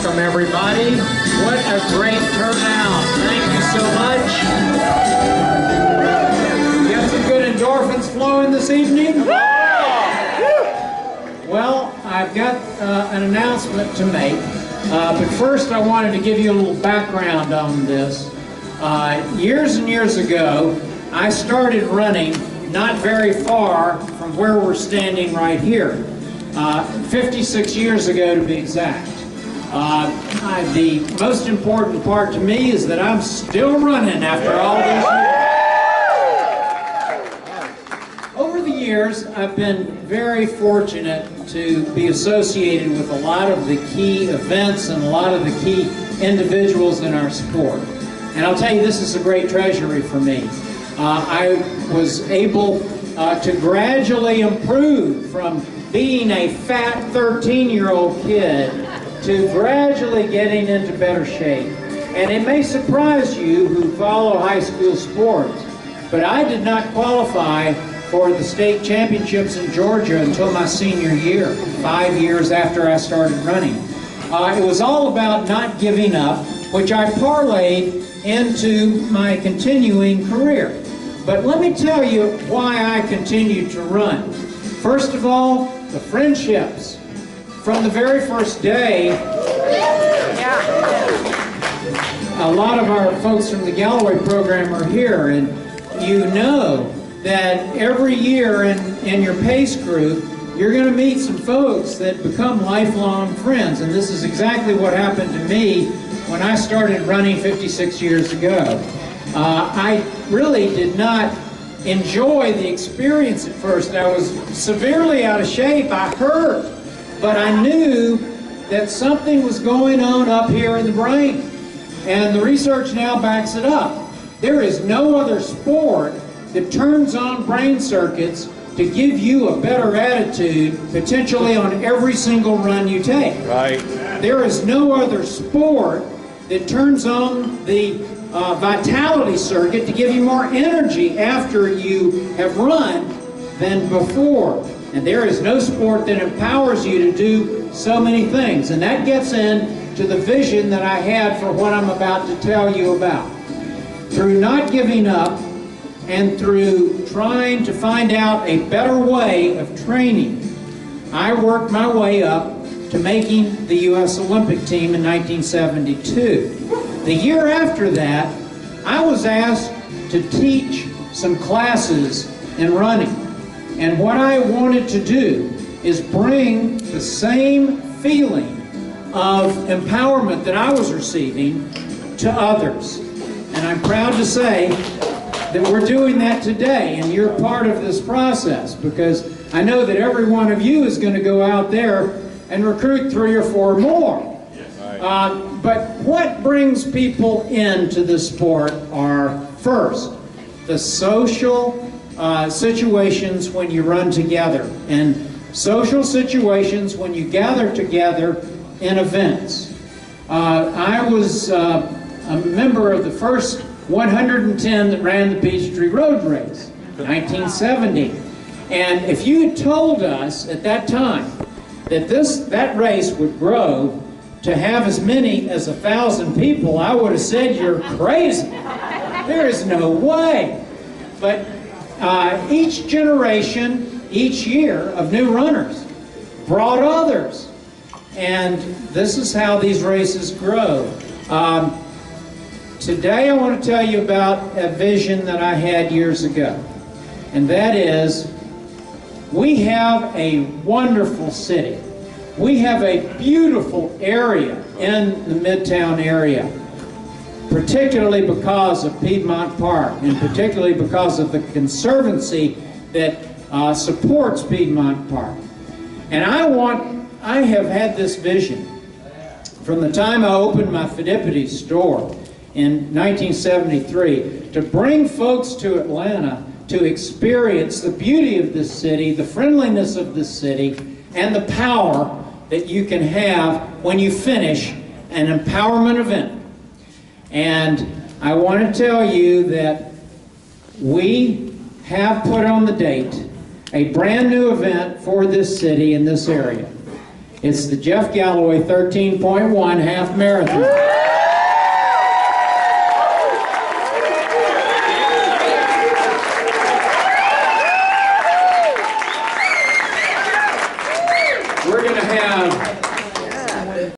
Welcome, everybody. What a great turnout. Thank you so much. You have some good endorphins flowing this evening? Well, I've got an announcement to make. But first, I wanted to give you a little background on this. Years and years ago, I started running not very far from where we're standing right here. 56 years ago, to be exact. The most important part to me is that I'm still running after all these years. Over the years, I've been very fortunate to be associated with a lot of the key events and a lot of the key individuals in our sport. And I'll tell you, this is a great treasury for me. I was able to gradually improve from being a fat 13-year-old kid to gradually getting into better shape. And it may surprise you who follow high school sports, but I did not qualify for the state championships in Georgia until my senior year, 5 years after I started running. It was all about not giving up, which I parlayed into my continuing career. But let me tell you why I continued to run. First of all, the friendships. From the very first day, a lot of our folks from the Galloway program are here, and you know that every year in your pace group, you're going to meet some folks that become lifelong friends, and this is exactly what happened to me when I started running 56 years ago. I really did not enjoy the experience at first. I was severely out of shape. I hurt, but I knew that something was going on up here in the brain, and the research now backs it up. There is no other sport that turns on brain circuits to give you a better attitude potentially on every single run you take. Right. There is no other sport that turns on the vitality circuit to give you more energy after you have run than before. And there is no sport that empowers you to do so many things. And that gets into the vision that I had for what I'm about to tell you about. Through not giving up and through trying to find out a better way of training, I worked my way up to making the U.S. Olympic team in 1972. The year after that, I was asked to teach some classes in running. And what I wanted to do is bring the same feeling of empowerment that I was receiving to others. And I'm proud to say that we're doing that today, and you're part of this process, because I know that every one of you is going to go out there and recruit 3 or 4 more. But what brings people into the sport are, first, the social situations when you run together, and social situations when you gather together in events. I was a member of the first 110 that ran the Peachtree Road Race, 1970. And if you had told us at that time that that race would grow to have as many as 1,000 people, I would have said you're crazy. There is no way. But each generation, each year of new runners brought others. And this is how these races grow. Today I want to tell you about a vision that I had years ago. And that is, we have a wonderful city. We have a beautiful area in the Midtown area, particularly because of Piedmont Park, and particularly because of the conservancy that supports Piedmont Park. And I have had this vision from the time I opened my Fidipides store in 1973 to bring folks to Atlanta to experience the beauty of this city, the friendliness of this city, and the power that you can have when you finish an empowerment event. And I want to tell you that we have put on the date a brand new event for this city in this area. It's the Jeff Galloway 13.1 half marathon.